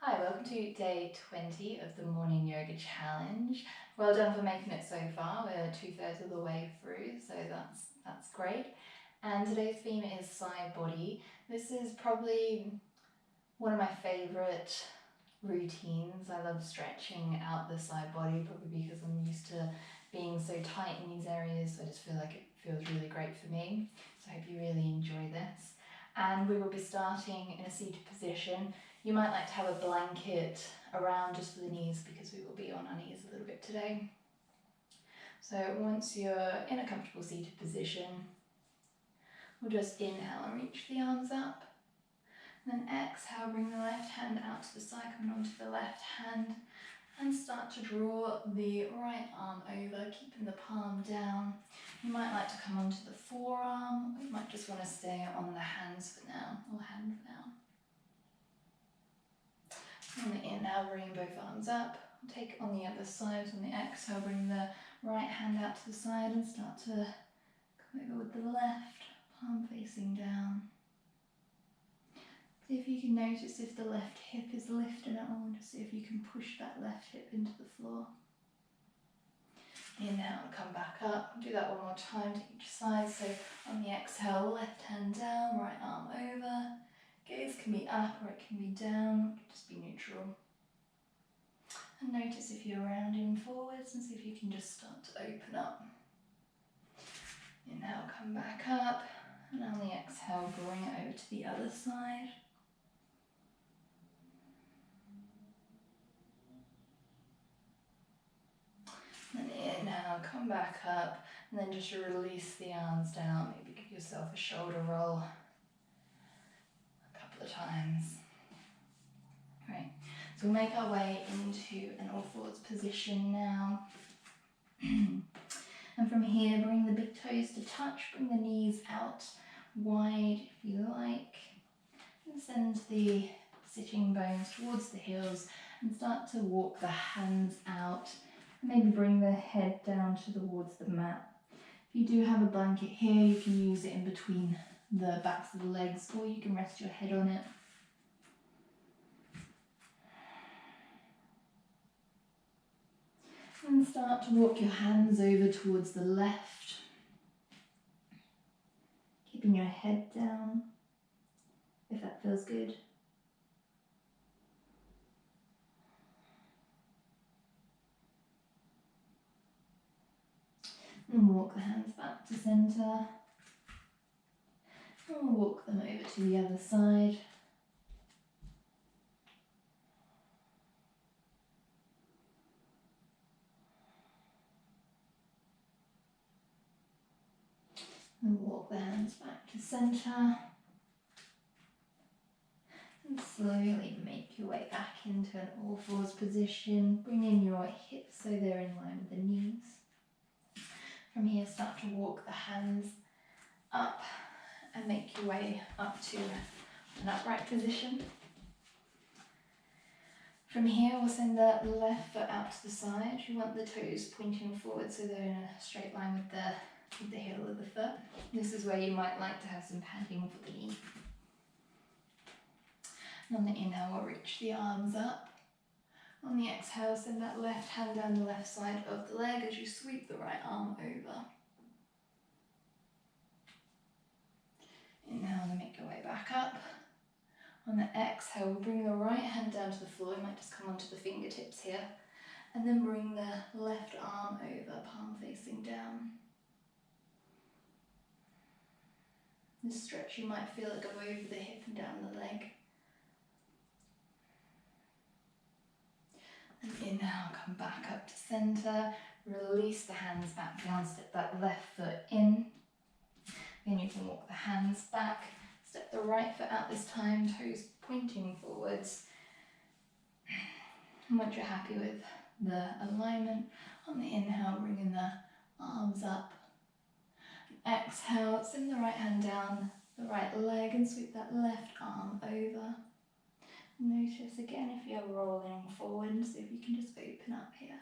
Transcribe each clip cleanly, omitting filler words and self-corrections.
Hi, welcome to day 20 of the morning yoga challenge. Well done for making it so far. We're 2/3 of the way through, so that's great. And today's theme is side body. This is probably one of my favorite routines. I love stretching out the side body, probably because I'm used to being so tight in these areas. I just feel like it feels really great for me. So I hope you really enjoy this. And we will be starting in a seated position. You might like to have a blanket around just for the knees because we will be on our knees a little bit today. So once you're in a comfortable seated position, we'll just inhale and reach the arms up. Then exhale, bring the left hand out to the side, coming onto the left hand, and start to draw the right arm over, keeping the palm down. You might like to come onto the forearm, or you might just want to stay on the hands for now, or hand for now. On the inhale, bring both arms up. Take it on the other side. On the exhale, bring the right hand out to the side and start to come over with the left, palm facing down. See if you can notice if the left hip is lifted at all, and just see if you can push that left hip into the floor. Inhale, come back up. Do that one more time to each side. So on the exhale, left hand down, right arm over. Gaze can be up or it can be down, just be neutral. And notice if you're rounding forwards and see if you can just start to open up. Inhale, come back up, and on the exhale, bring it over to the other side. And inhale, come back up, and then just release the arms down. Maybe give yourself a shoulder roll a couple of times. Great. So we'll make our way into an all fours position now. And from here, bring the big toes to touch, bring the knees out wide if you like, and send the sitting bones towards the heels and start to walk the hands out. Maybe bring the head down towards the mat. If you do have a blanket here, you can use it in between the backs of the legs, or you can rest your head on it. And start to walk your hands over towards the left, keeping your head down, if that feels good. And walk the hands back to centre. And we'll walk them over to the other side. And walk the hands back to centre. And slowly make your way back into an all fours position. Bring in your hips so they're in line with the knees. From here, start to walk the hands up and make your way up to an upright position. From here, we'll send the left foot out to the side. You want the toes pointing forward so they're in a straight line with the heel of the foot. This is where you might like to have some padding for the knee. And on the inhale, we'll reach the arms up. On the exhale, send that left hand down the left side of the leg as you sweep the right arm over. Inhale and make your way back up. On the exhale, we'll bring the right hand down to the floor. You might just come onto the fingertips here. And then bring the left arm over, palm facing down. This stretch, you might feel it go over the hip and down the leg. And inhale, come back up to centre. Release the hands back down, step that left foot in. Then you can walk the hands back. Step the right foot out this time, toes pointing forwards. And once you're happy with the alignment, on the inhale, bringing the arms up. Exhale, send the right hand down the right leg and sweep that left arm over. Notice again if you're rolling forward and see if you can just open up here.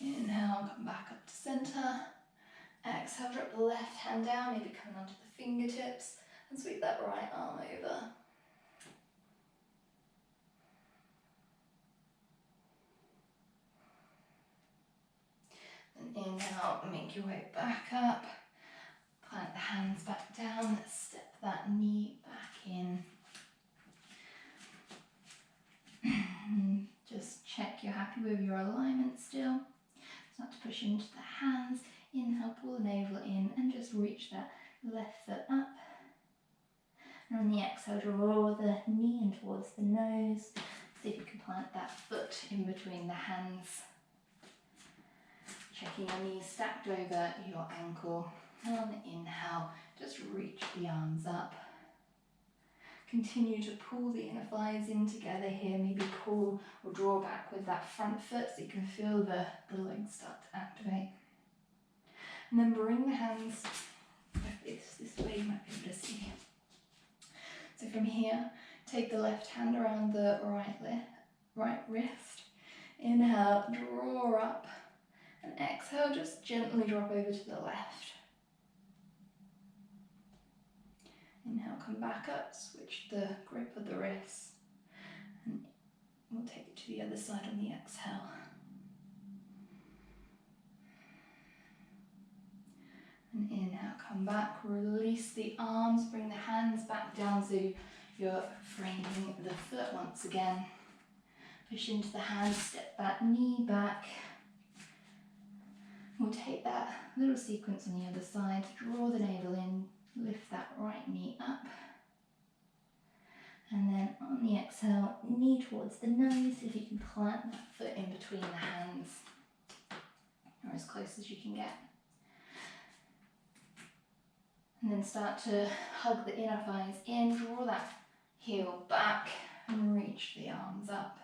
Inhale, come back up to centre. Exhale, drop the left hand down, maybe coming onto the fingertips. And sweep that right arm over. And inhale, make your way back up. Plant the hands back down, step that knee back in. Just check you're happy with your alignment still. Start to push into the hands. Inhale, pull the navel in and just reach that left foot up. And on the exhale, draw the knee in towards the nose. See if you can plant that foot in between the hands. Checking your knees stacked over your ankle. And on the inhale, just reach the arms up. Continue to pull the inner thighs in together here. Maybe pull or draw back with that front foot so you can feel the legs start to activate. And then bring the hands this way, you might be able to see. So from here, take the left hand around the right wrist. Inhale, draw up. And exhale, just gently drop over to the left. Inhale, come back up, switch the grip of the wrists. And we'll take it to the other side on the exhale. And inhale, come back, release the arms, bring the hands back down so you're framing the foot once again. Push into the hands, step that knee back. We'll take that little sequence on the other side, draw the navel in, lift that right knee up. And then on the exhale, knee towards the nose, if you can plant that foot in between the hands, or as close as you can get. And then start to hug the inner thighs in, draw that heel back and reach the arms up.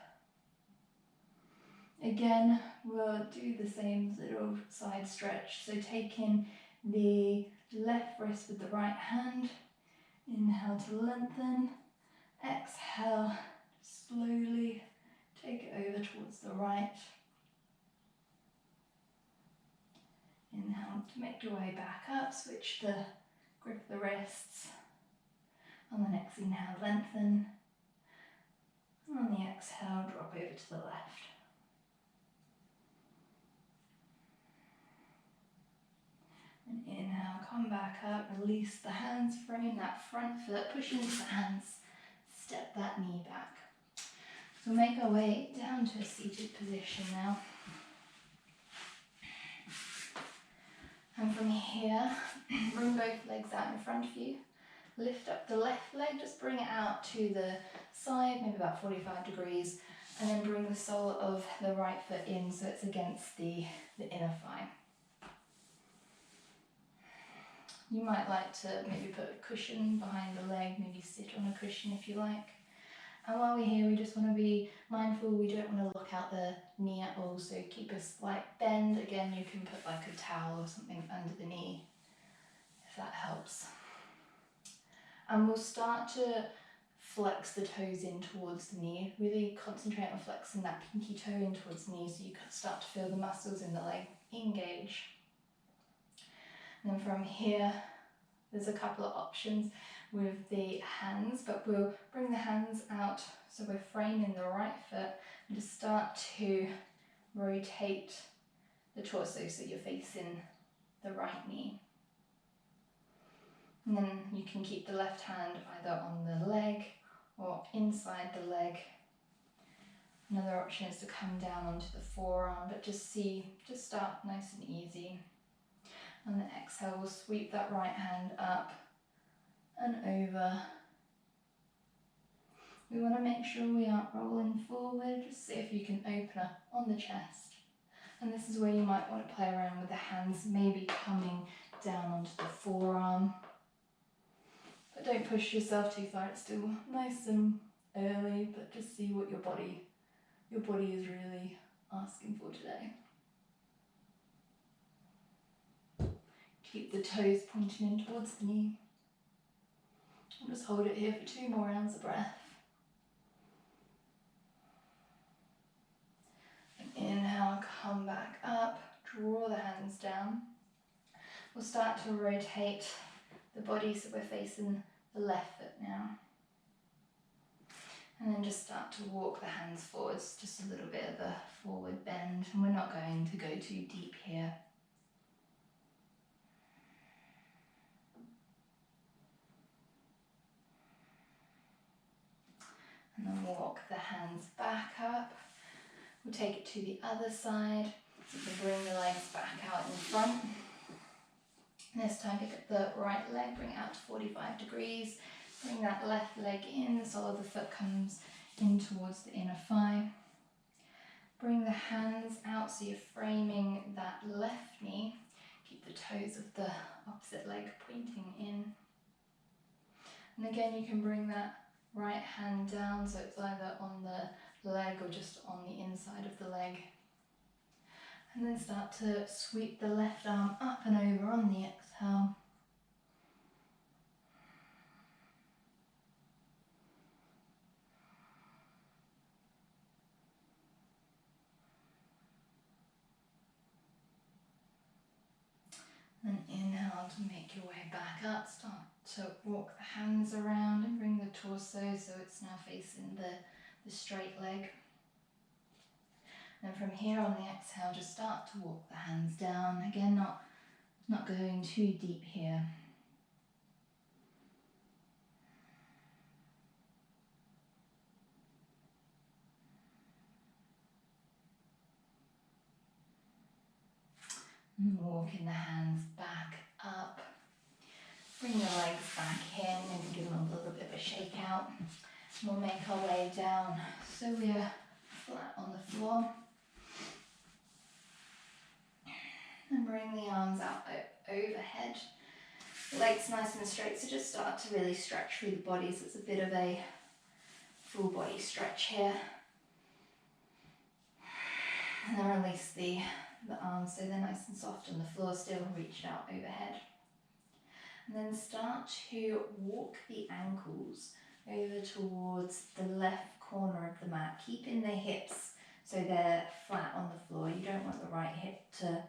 Again, we'll do the same little side stretch. So taking the left wrist with the right hand, inhale to lengthen, exhale, slowly take it over towards the right. Inhale to make your way back up, switch the grip of the wrists. On the next inhale, lengthen. And on the exhale, drop over to the left. And inhale, come back up, release the hands, frame that front foot, push into the hands, step that knee back. So we'll make our way down to a seated position now. And from here, bring both legs out in front of you. Lift up the left leg, just bring it out to the side, maybe about 45 degrees, and then bring the sole of the right foot in so it's against the inner thigh. You might like to maybe put a cushion behind the leg, maybe sit on a cushion if you like. And while we're here, we just want to be mindful, we don't want to look out the knee at all, so keep a slight bend. Again, you can put like a towel or something under the knee, if that helps. And we'll start to flex the toes in towards the knee. Really concentrate on flexing that pinky toe in towards the knee so you can start to feel the muscles in the leg engage. And then from here, there's a couple of options with the hands, but we'll bring the hands out so we're framing the right foot and just start to rotate the torso so you're facing the right knee. And then you can keep the left hand either on the leg or inside the leg. Another option is to come down onto the forearm, but just start nice and easy. On the exhale, we'll sweep that right hand up and over. We want to make sure we aren't rolling forward. Just see if you can open up on the chest. And this is where you might want to play around with the hands, maybe coming down onto the forearm. But don't push yourself too far, it's still nice and early, but just see what your body is really asking for today. Keep the toes pointing in towards the knee. And just hold it here for 2 more rounds of breath. And inhale, come back up, draw the hands down. We'll start to rotate the body so we're facing the left foot now. And then just start to walk the hands forwards, just a little bit of a forward bend. And we're not going to go too deep here. And then walk the hands back up. We'll take it to the other side. So you can bring the legs back out in front. And this time pick up the right leg, bring it out to 45 degrees. Bring that left leg in, the sole of the foot comes in towards the inner thigh. Bring the hands out so you're framing that left knee. Keep the toes of the opposite leg pointing in. And again, you can bring that right hand down so it's either on the leg or just on the inside of the leg. And then start to sweep the left arm up and over on the exhale. Then inhale to make your way back up. Start to walk the hands around and bring the torso so it's now facing the straight leg. And from here on the exhale, just start to walk the hands down. Again, not going too deep here. And walking the hands back up. Bring the legs back in and give them a little bit of a shake out. We'll make our way down so we're flat on the floor. And bring the arms out overhead. Legs nice and straight, so just start to really stretch through the body. So it's a bit of a full body stretch here. And then release the arms so they're nice and soft on the floor, still reached out overhead. And then start to walk the ankles over towards the left corner of the mat, keeping the hips so they're flat on the floor. You don't want the right hip to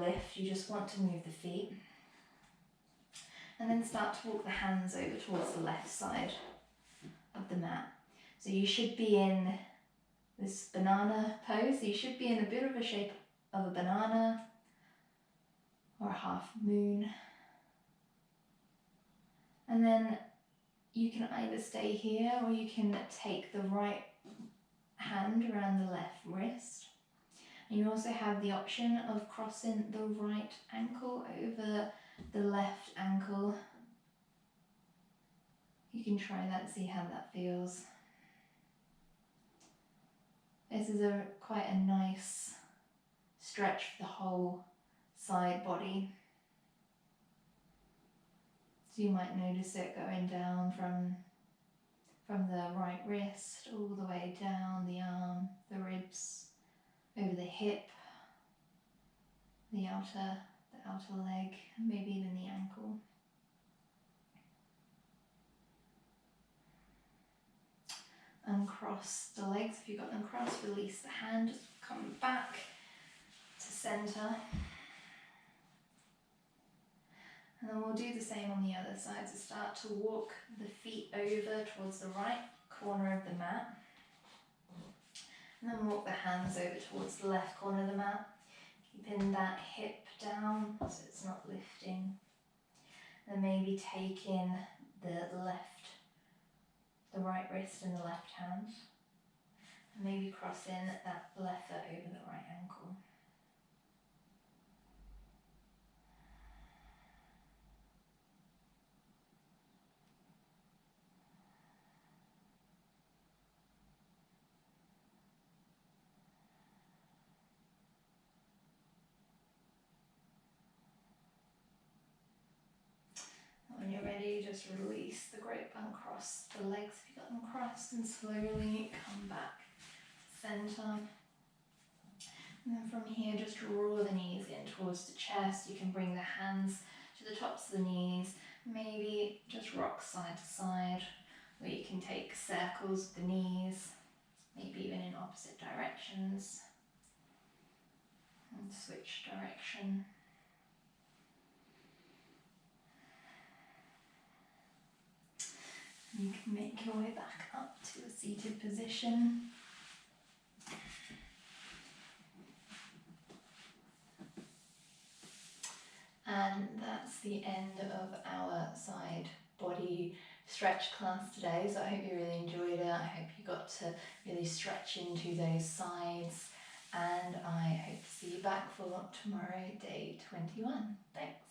lift, you just want to move the feet. And then start to walk the hands over towards the left side of the mat. So you should be in this banana pose. You should be in a bit of a shape of a banana or a half moon. And then you can either stay here or you can take the right hand around the left wrist. And you also have the option of crossing the right ankle over the left ankle. You can try that, see how that feels. This is quite a nice stretch for the whole side body. So you might notice it going down from the right wrist all the way down the arm, the ribs, over the hip, the outer leg, and maybe even the ankle. Uncross the legs if you've got them crossed, release the hand, just come back to centre. And then we'll do the same on the other side, so start to walk the feet over towards the right corner of the mat. And then walk the hands over towards the left corner of the mat, keeping that hip down so it's not lifting. And maybe taking the right wrist and the left hand, and maybe crossing that left foot over the right ankle. When you're ready, just release the grip, uncross the legs if you've got them crossed, and slowly come back to centre. And then from here, just draw the knees in towards the chest. You can bring the hands to the tops of the knees, maybe just rock side to side, or you can take circles with the knees, maybe even in opposite directions, and switch direction. You can make your way back up to a seated position. And that's the end of our side body stretch class today. So I hope you really enjoyed it. I hope you got to really stretch into those sides. And I hope to see you back for tomorrow, day 21. Thanks.